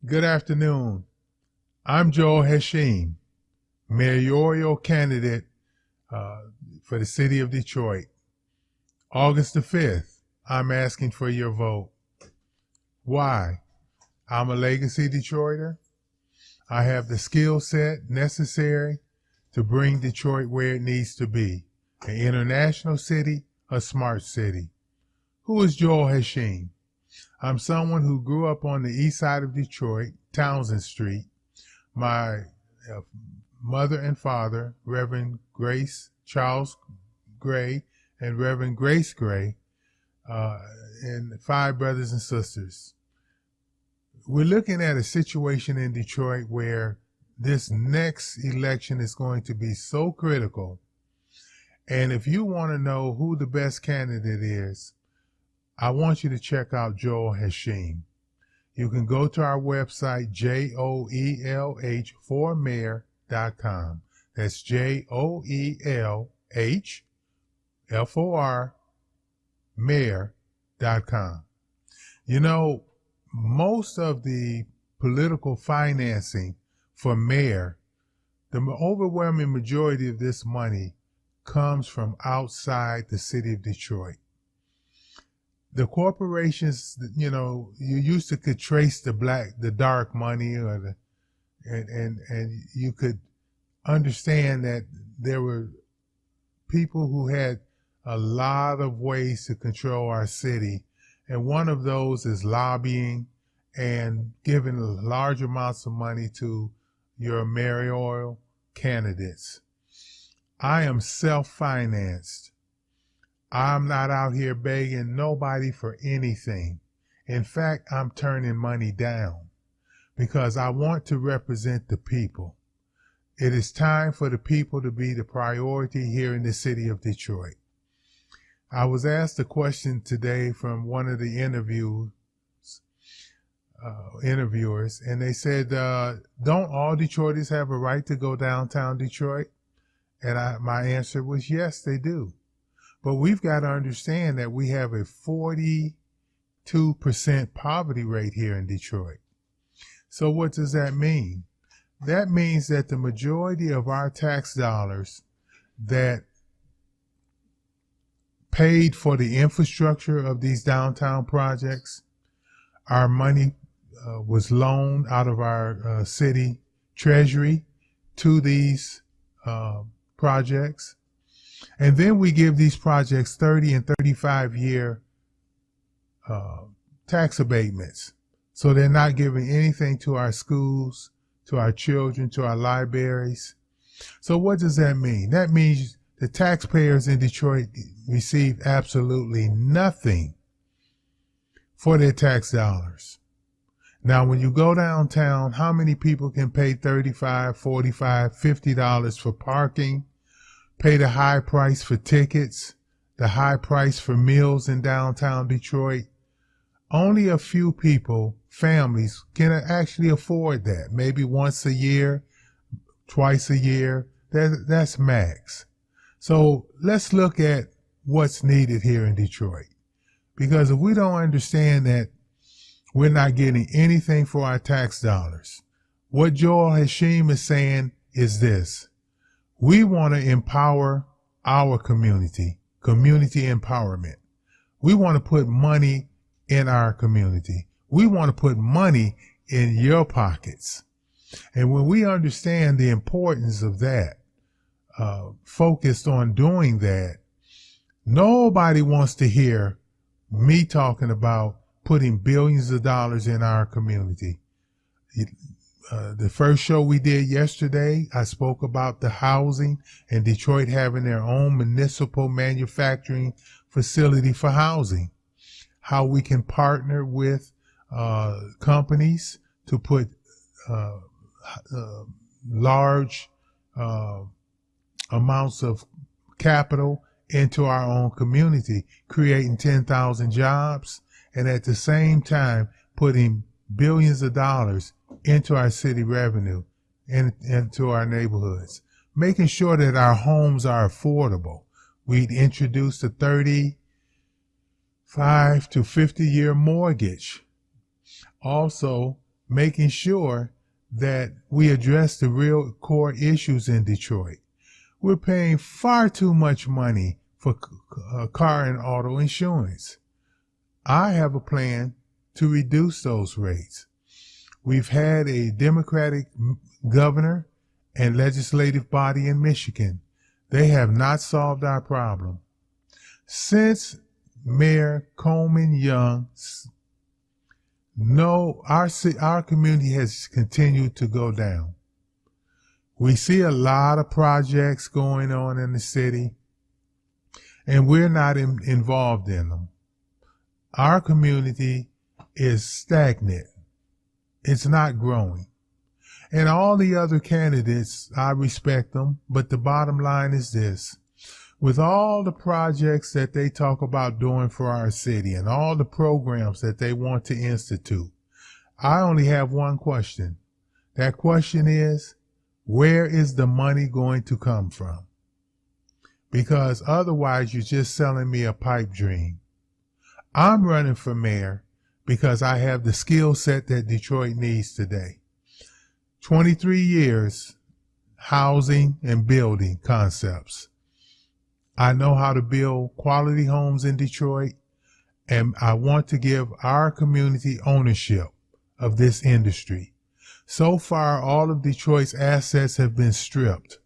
Good afternoon. I'm Joel Haashiim, mayoral candidate for the city of Detroit. August the 5th, I'm asking for your vote. Why? I'm a legacy Detroiter. I have the skill set necessary to bring Detroit where it needs to be, an international city, a smart city. Who is Joel Haashiim? I'm someone who grew up on the east side of Detroit, Townsend Street. My mother and father, Reverend Grace Charles Gray and Reverend Grace Gray, and 5 brothers and sisters. We're looking at a situation in Detroit where this next election is going to be so critical. And if you want to know who the best candidate is, I want you to check out Joel Haashiim. You can go to our website, JOELH4mayor.com. That's JOELH4 mayor.com. You know, most of the political financing for mayor, the overwhelming majority of this money comes from outside the city of Detroit. The corporations, you know, you used to could trace the dark money, or and you could understand that there were people who had a lot of ways to control our city, and one of those is lobbying and giving large amounts of money to your mayoral candidates. I am self-financed. I'm not out here begging nobody for anything. In fact, I'm turning money down because I want to represent the people. It is time for the people to be the priority here in the city of Detroit. I was asked a question today from one of the interviewers, and they said, don't all Detroiters have a right to go downtown Detroit? And my answer was, yes, they do. But we've got to understand that we have a 42% poverty rate here in Detroit. So what does that mean? That means that the majority of our tax dollars that paid for the infrastructure of these downtown projects, our money was loaned out of our city treasury to these projects. And then we give these projects 30 and 35-year tax abatements. So they're not giving anything to our schools, to our children, to our libraries. So what does that mean? That means the taxpayers in Detroit receive absolutely nothing for their tax dollars. Now, when you go downtown, how many people can pay $35, $45, $50 for parking? Pay the high price for tickets, the high price for meals in downtown Detroit? Only a few people, families, can actually afford that. Maybe once a year, twice a year. That's max. So let's look at what's needed here in Detroit. Because if we don't understand that we're not getting anything for our tax dollars, what Joel Haashiim is saying is this. We want to empower our community empowerment. We want to put money in our community. We want to put money in your pockets. And when we understand the importance of that, focused on doing that, nobody wants to hear me talking about putting billions of dollars in our community. The first show we did yesterday, I spoke about the housing and Detroit having their own municipal manufacturing facility for housing. How we can partner with companies to put large amounts of capital into our own community, creating 10,000 jobs, and at the same time putting billions of dollars into our city revenue and into our neighborhoods, making sure that our homes are affordable. We'd introduced a 35 to 50-year mortgage. Also, making sure that we address the real core issues in Detroit. We're paying far too much money for car and auto insurance. I have a plan to reduce those rates. We've had a Democratic governor and legislative body in Michigan. They have not solved our problem. Since Mayor Coleman Young, our community has continued to go down. We see a lot of projects going on in the city, and we're not involved in them. Our community is stagnant. It's not growing. And all the other candidates, I respect them, but the bottom line is this. With all the projects that they talk about doing for our city and all the programs that they want to institute, I only have one question. That question is, where is the money going to come from? Because otherwise you're just selling me a pipe dream. I'm running for mayor because I have the skill set that Detroit needs today. 23 years housing and building concepts. I know how to build quality homes in Detroit, and I want to give our community ownership of this industry. So far, all of Detroit's assets have been stripped.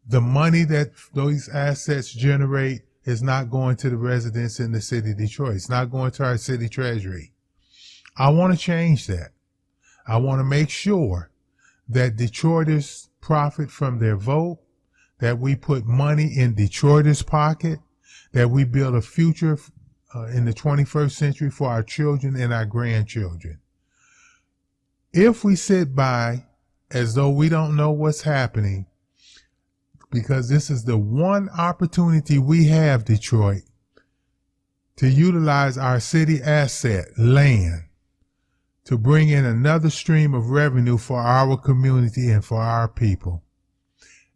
The money that those assets generate is not going to the residents in the city of Detroit. It's not going to our city treasury. I want to change that. I want to make sure that Detroiters profit from their vote, that we put money in Detroiters' pocket, that we build a future in the 21st century for our children and our grandchildren. If we sit by as though we don't know what's happening, because this is the one opportunity we have, Detroit, to utilize our city asset, land, to bring in another stream of revenue for our community and for our people.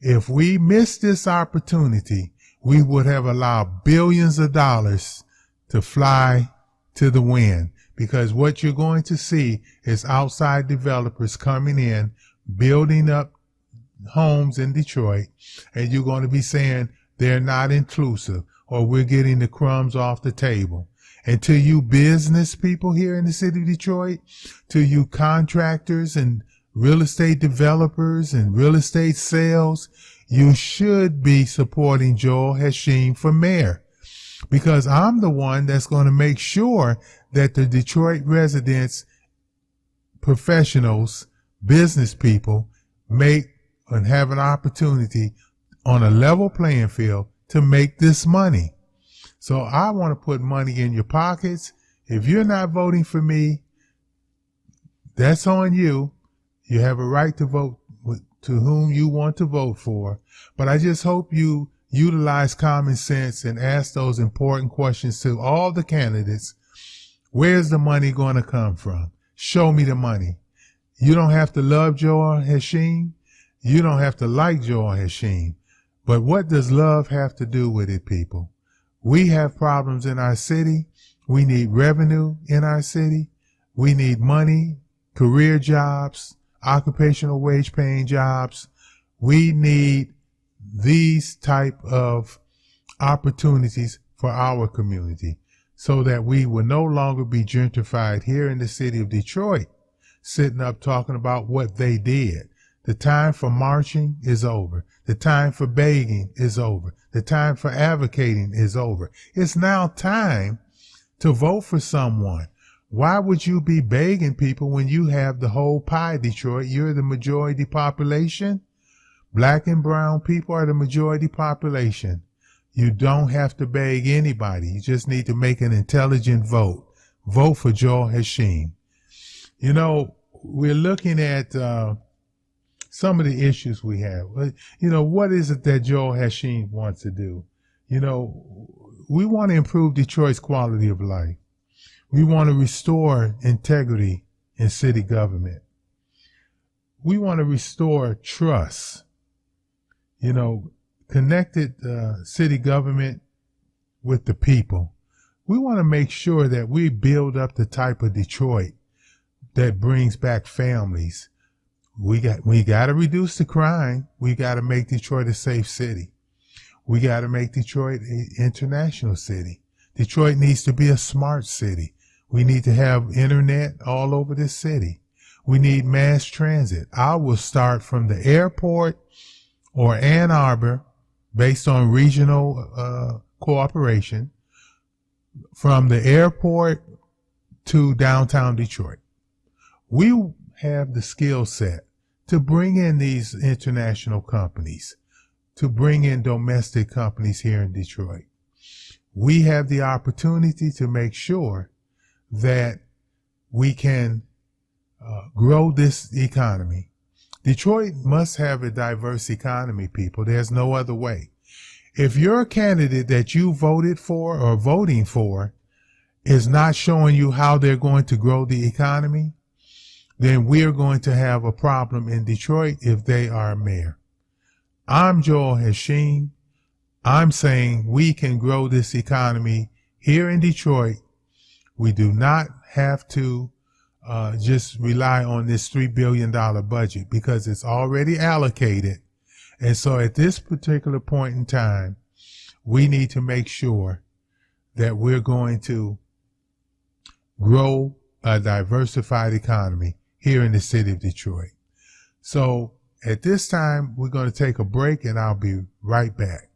If we miss this opportunity, we would have allowed billions of dollars to fly to the wind, because what you're going to see is outside developers coming in, building up homes in Detroit, and you're going to be saying they're not inclusive or we're getting the crumbs off the table. And to you business people here in the city of Detroit, to you contractors and real estate developers and real estate sales, you should be supporting Joel Haashiim for mayor, because I'm the one that's going to make sure that the Detroit residents, professionals, business people make and have an opportunity on a level playing field to make this money. So I want to put money in your pockets. If you're not voting for me, that's on you. You have a right to vote to whom you want to vote for. But I just hope you utilize common sense and ask those important questions to all the candidates. Where's the money going to come from? Show me the money. You don't have to love Joel Haashiim. You don't have to like Joel Haashiim. But what does love have to do with it, people? We have problems in our city. We need revenue in our city. We need money, career jobs, occupational wage paying jobs. We need these type of opportunities for our community so that we will no longer be gentrified here in the city of Detroit, sitting up talking about what they did. The time for marching is over. The time for begging is over. The time for advocating is over. It's now time to vote for someone. Why would you be begging people when you have the whole pie, Detroit? You're the majority population. Black and brown people are the majority population. You don't have to beg anybody. You just need to make an intelligent vote. Vote for Joel Haashiim. You know, we're looking at some of the issues we have. You know, what is it that Joel Haashiim wants to do? You know, we want to improve Detroit's quality of life. We want to restore integrity in city government. We want to restore trust. You know, connected city government with the people. We want to make sure that we build up the type of Detroit that brings back families. We got to reduce the crime. We got to make Detroit a safe city. We got to make Detroit an international city. Detroit needs to be a smart city. We need to have internet all over this city. We need mass transit. I will start from the airport or Ann Arbor, based on regional cooperation, from the airport to downtown Detroit. We have the skill set to bring in these international companies, to bring in domestic companies here in Detroit. We have the opportunity to make sure that we can grow this economy. Detroit must have a diverse economy, people. There's no other way. If your candidate that you voted for or voting for is not showing you how they're going to grow the economy, then we're going to have a problem in Detroit if they are mayor. I'm Joel Haashiim. I'm saying we can grow this economy here in Detroit. We do not have to just rely on this $3 billion budget because it's already allocated. And so at this particular point in time, we need to make sure that we're going to grow a diversified economy here in the city of Detroit. So at this time, we're going to take a break and I'll be right back.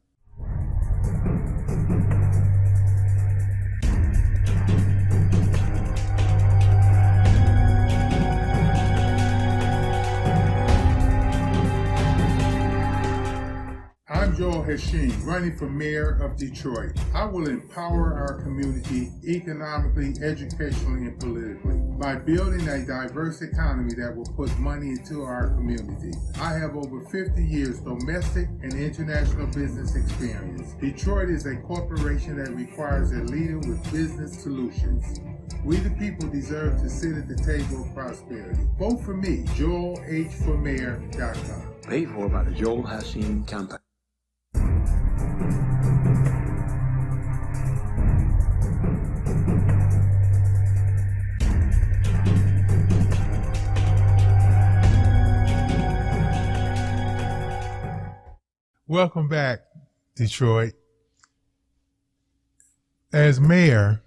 I'm Joel Haashiim, running for mayor of Detroit. I will empower our community economically, educationally, and politically by building a diverse economy that will put money into our community. I have over 50 years domestic and international business experience. Detroit is a corporation that requires a leader with business solutions. We the people deserve to sit at the table of prosperity. Vote for me, JoelH4Mayor.com. Paid for by the Joel Haashiim campaign. Welcome back, Detroit. As mayor,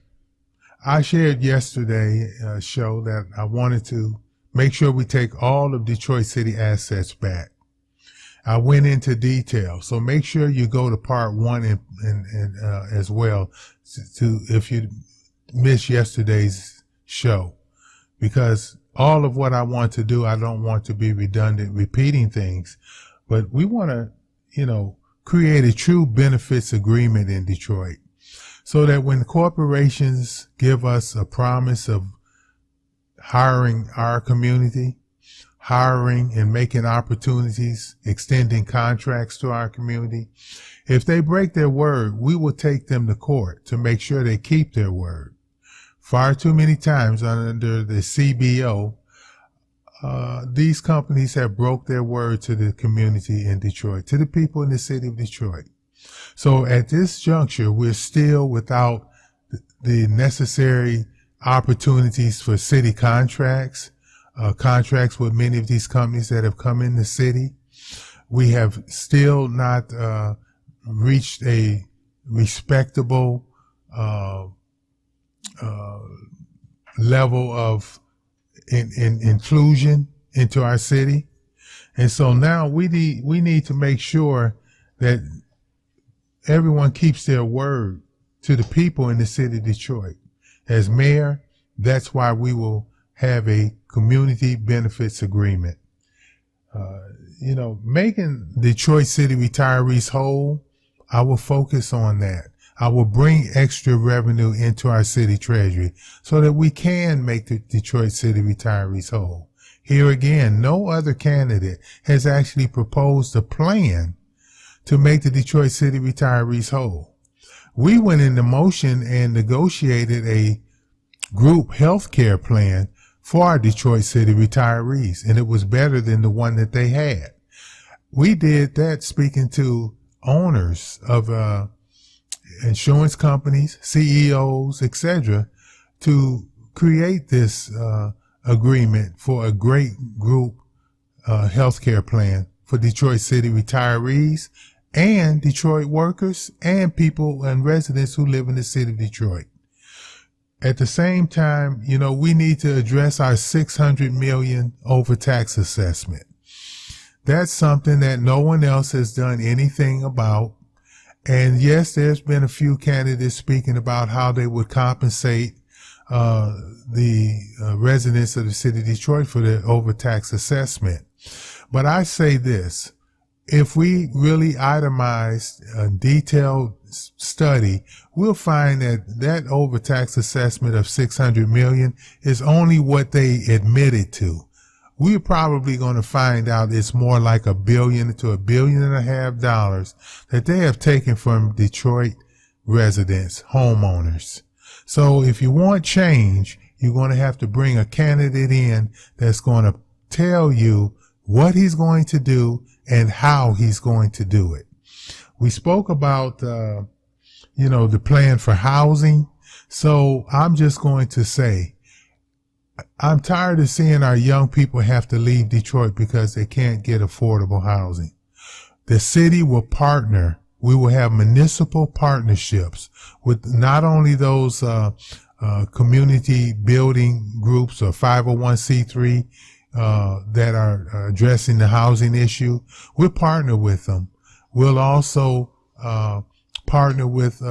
I shared yesterday a show that I wanted to make sure we take all of Detroit City assets back. I went into detail, so make sure you go to part 1 and as well to if you missed yesterday's show, because all of what I want to do, I don't want to be redundant, repeating things, but we want to, create a true benefits agreement in Detroit so that when corporations give us a promise of hiring our community, hiring and making opportunities, extending contracts to our community, if they break their word, we will take them to court to make sure they keep their word. Far too many times under the CBO, these companies have broke their word to the community in Detroit, to the people in the city of Detroit. So at this juncture, we're still without the necessary opportunities for city contracts, contracts with many of these companies that have come in the city. We have still not reached a respectable level of inclusion into our city. And so now we need to make sure that everyone keeps their word to the people in the city of Detroit. As mayor, that's why we will have a community benefits agreement. Making Detroit City retirees whole, I will focus on that. I will bring extra revenue into our city treasury so that we can make the Detroit City retirees whole. Here again, no other candidate has actually proposed a plan to make the Detroit City retirees whole. We went into motion and negotiated a group health care plan for our Detroit City retirees, and it was better than the one that they had. We did that speaking to owners of insurance companies, CEOs, etc., to create this agreement for a great group healthcare plan for Detroit City retirees and Detroit workers and people and residents who live in the city of Detroit. At the same time, we need to address our $600 million overtax assessment. That's something that no one else has done anything about. And yes, there's been a few candidates speaking about how they would compensate the residents of the city of Detroit for the overtax assessment. But I say this, if we really itemize a detailed study, we'll find that overtax assessment of $600 million is only what they admitted to. We're probably going to find out it's more like $1 billion to $1.5 billion that they have taken from Detroit residents, homeowners. So if you want change, you're going to have to bring a candidate in that's going to tell you what he's going to do and how he's going to do it. We spoke about, the plan for housing. So I'm just going to say, I'm tired of seeing our young people have to leave Detroit because they can't get affordable housing. The city will partner. We will have municipal partnerships with not only those community building groups or 501c3 that are addressing the housing issue. We'll partner with them. We'll also partner with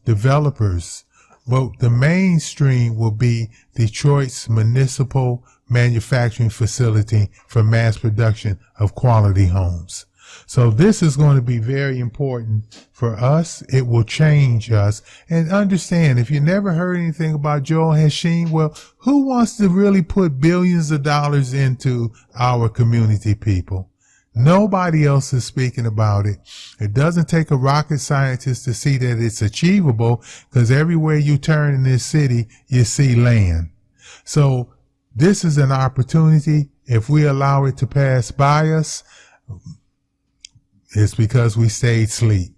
developers. But the mainstream will be Detroit's municipal manufacturing facility for mass production of quality homes. So this is going to be very important for us. It will change us. And understand, if you never heard anything about Joel Haashiim, well, who wants to really put billions of dollars into our community, people? Nobody else is speaking about it. It doesn't take a rocket scientist to see that it's achievable, because everywhere you turn in this city, you see land. So this is an opportunity. If we allow it to pass by us, it's because we stayed asleep,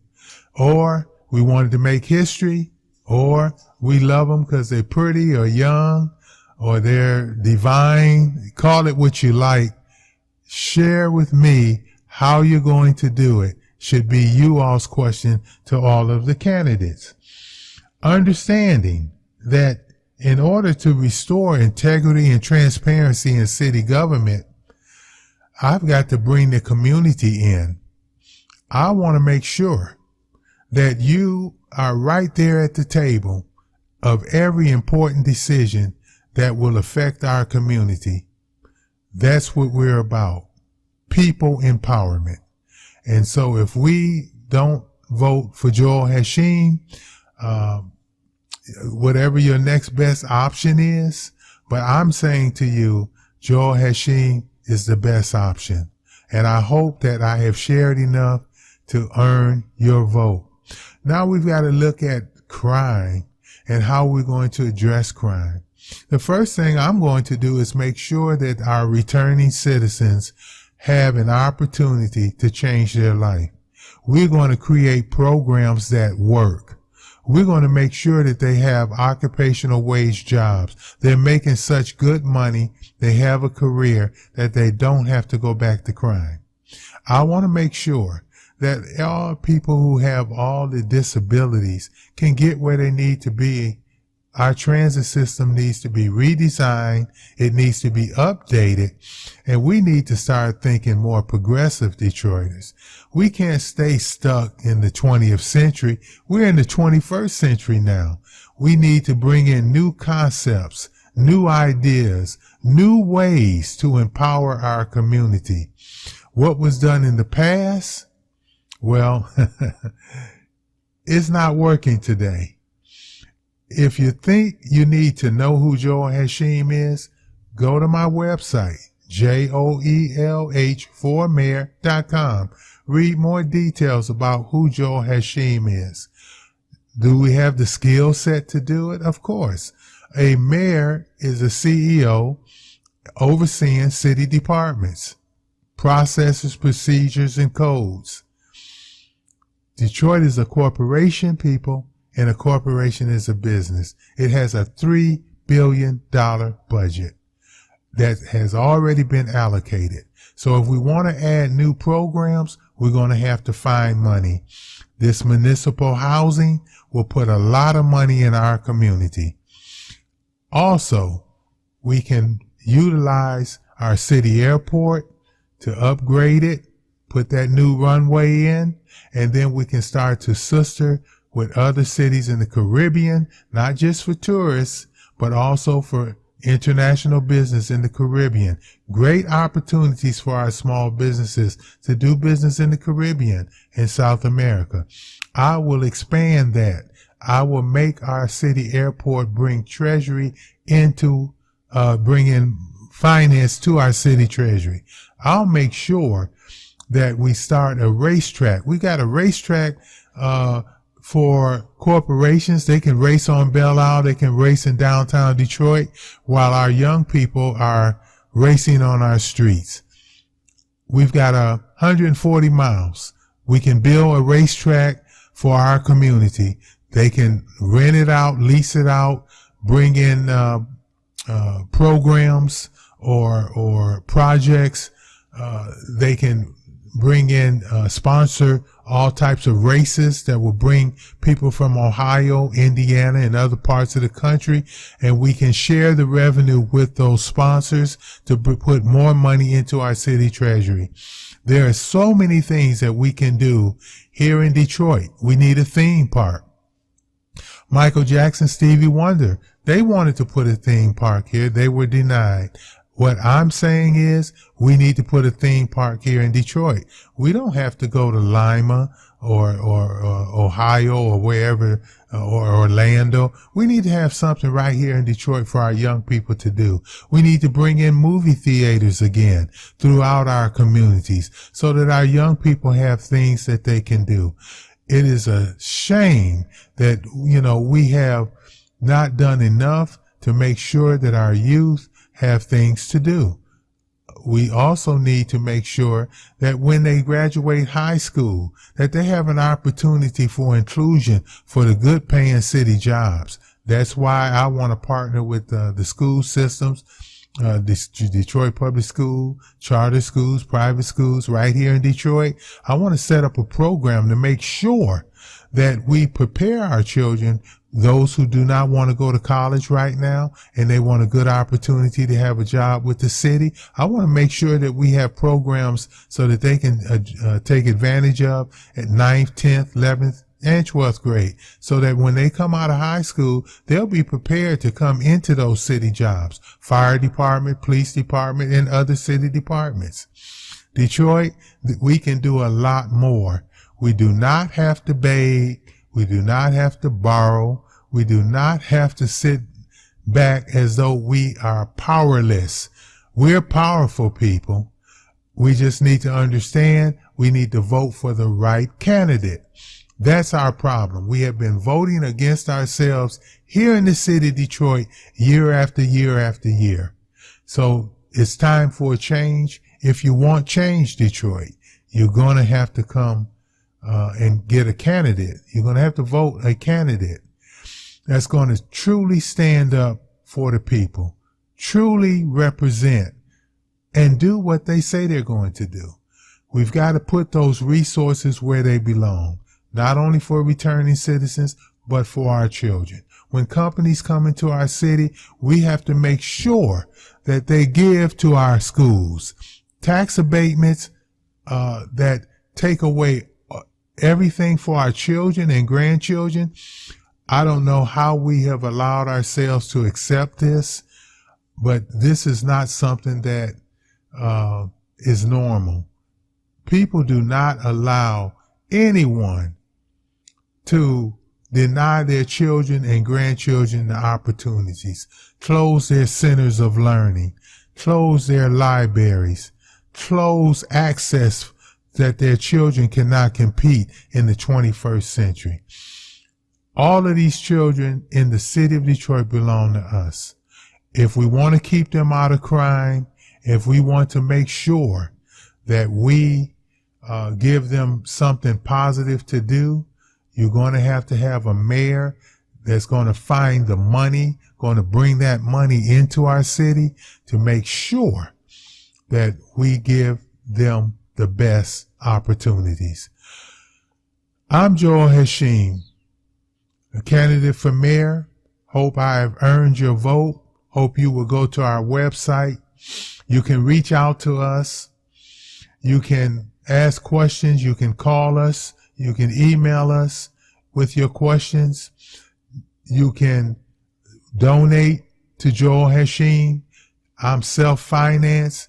or we wanted to make history, or we love them because they're pretty or young or they're divine. Call it what you like. Share with me how you're going to do it should be you all's question to all of the candidates. Understanding that in order to restore integrity and transparency in city government, I've got to bring the community in. I want to make sure that you are right there at the table of every important decision that will affect our community. That's what we're about. People empowerment. And so if we don't vote for Joel Haashiim, whatever your next best option is, but I'm saying to you, Joel Haashiim is the best option. And I hope that I have shared enough to earn your vote. Now we've got to look at crime and how we're going to address crime. The first thing I'm going to do is make sure that our returning citizens have an opportunity to change their life. We're going to create programs that work. We're going to make sure that they have occupational wage jobs. They're making such good money, they have a career, that they don't have to go back to crime. I want to make sure that all people who have all the disabilities can get where they need to be. Our transit system needs to be redesigned. It needs to be updated. And we need to start thinking more progressive Detroiters. We can't stay stuck in the 20th century. We're in the 21st century now. We need to bring in new concepts, new ideas, new ways to empower our community. What was done in the past? Well, it's not working today. If you think you need to know who Joel Haashiim is, go to my website, JOELH4mayor.com. Read more details about who Joel Haashiim is. Do we have the skill set to do it? Of course. A mayor is a CEO overseeing city departments, processes, procedures, and codes. Detroit is a corporation, people. And a corporation is a business. It has a $3 billion budget. that has already been allocated. So if we want to add new programs, we're going to have to find money. This municipal housing will put a lot of money in our community. Also, we can utilize our city airport to upgrade it, put that new runway in, and then we can start to sister with other cities in the Caribbean, not just for tourists, but also for international business in the Caribbean. Great opportunities for our small businesses to do business in the Caribbean and South America. I will expand that. I will make our city airport bring treasury into, bring in finance to our city treasury. I'll make sure that we start a racetrack. We got a racetrack, for corporations. They can race on Belle Isle, they can race in downtown Detroit, while our young people are racing on our streets. We've got 140 miles. We can build a racetrack for our community. They can rent it out, lease it out, bring in programs or projects. They can bring in, sponsor all types of races that will bring people from Ohio, Indiana, and other parts of the country, and we can share the revenue with those sponsors to put more money into our city treasury. There are so many things that we can do here in Detroit. We need a theme park. Michael Jackson, Stevie Wonder, they wanted to put a theme park here. They were denied. What I'm saying is we need to put a theme park here in Detroit. We don't have to go to Lima or Ohio or wherever, or Orlando. We need to have something right here in Detroit for our young people to do. We need to bring in movie theaters again throughout our communities so that our young people have things that they can do. It is a shame that, we have not done enough to make sure that our youth have things to do. We also need to make sure that when they graduate high school, that they have an opportunity for inclusion for the good paying city jobs. That's why I want to partner with the school systems, Detroit Public School, charter schools, private schools right here in Detroit. I want to set up a program to make sure that we prepare our children, those who do not want to go to college right now and they want a good opportunity to have a job with the city. I want to make sure that we have programs so that they can take advantage of at 9th, 10th, 11th, and 12th grade, so that when they come out of high school, they'll be prepared to come into those city jobs, fire department, police department, and other city departments. Detroit, we can do a lot more. We do not have to beg. We do not have to borrow. We do not have to sit back as though we are powerless. We're powerful people. We just need to understand we need to vote for the right candidate. That's our problem. We have been voting against ourselves here in the city of Detroit year after year after year. So it's time for a change. If you want change, Detroit, you're going to have to come and get a candidate. You're going to have to vote a candidate that's going to truly stand up for the people, truly represent, and do what they say they're going to do. We've got to put those resources where they belong, not only for returning citizens, but for our children. When companies come into our city, we have to make sure that they give to our schools. Tax abatements that take away everything for our children and grandchildren. I don't know how we have allowed ourselves to accept this, but this is not something that is normal. People do not allow anyone to deny their children and grandchildren the opportunities, close their centers of learning, close their libraries, close access that their children cannot compete in the 21st century. All of these children in the city of Detroit belong to us. If we want to keep them out of crime, if we want to make sure that we give them something positive to do, you're going to have a mayor that's going to find the money, going to bring that money into our city to make sure that we give them the best opportunities. I'm Joel Haashiim, a candidate for mayor. Hope I have earned your vote. Hope you will go to our website. You can reach out to us. You can ask questions. You can call us. You can email us with your questions. You can donate to Joel Haashiim. I'm self-financed.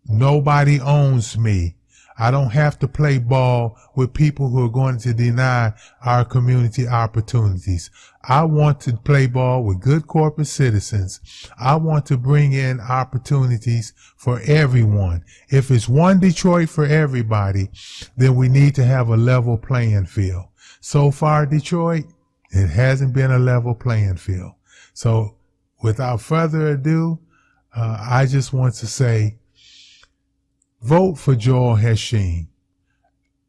Nobody owns me. I don't have to play ball with people who are going to deny our community opportunities. I want to play ball with good corporate citizens. I want to bring in opportunities for everyone. If it's one Detroit for everybody, then we need to have a level playing field. So far, Detroit, it hasn't been a level playing field. So without further ado, I just want to say, vote for Joel Haashiim.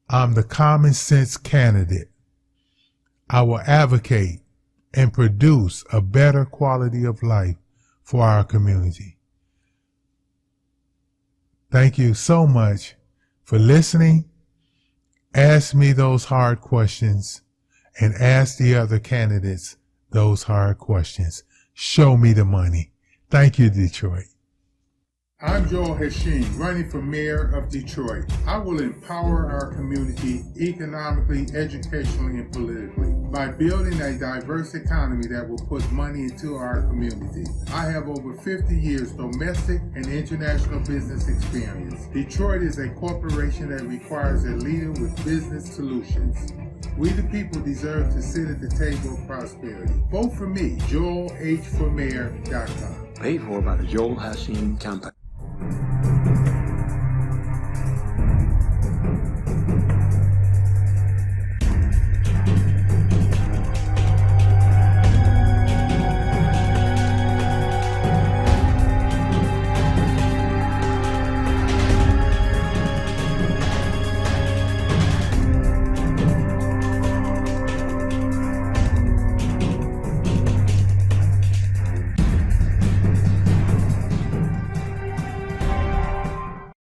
I'm the common sense candidate. I will advocate and produce a better quality of life for our community. Thank you so much for listening. Ask me those hard questions and ask the other candidates those hard questions. Show me the money. Thank you, Detroit. I'm Joel Haashiim, running for mayor of Detroit. I will empower our community economically, educationally, and politically by building a diverse economy that will put money into our community. I have over 50 years domestic and international business experience. Detroit is a corporation that requires a leader with business solutions. We the people deserve to sit at the table of prosperity. Vote for me, JoelH4Mayor.com. Paid for by the Joel Haashiim Campaign.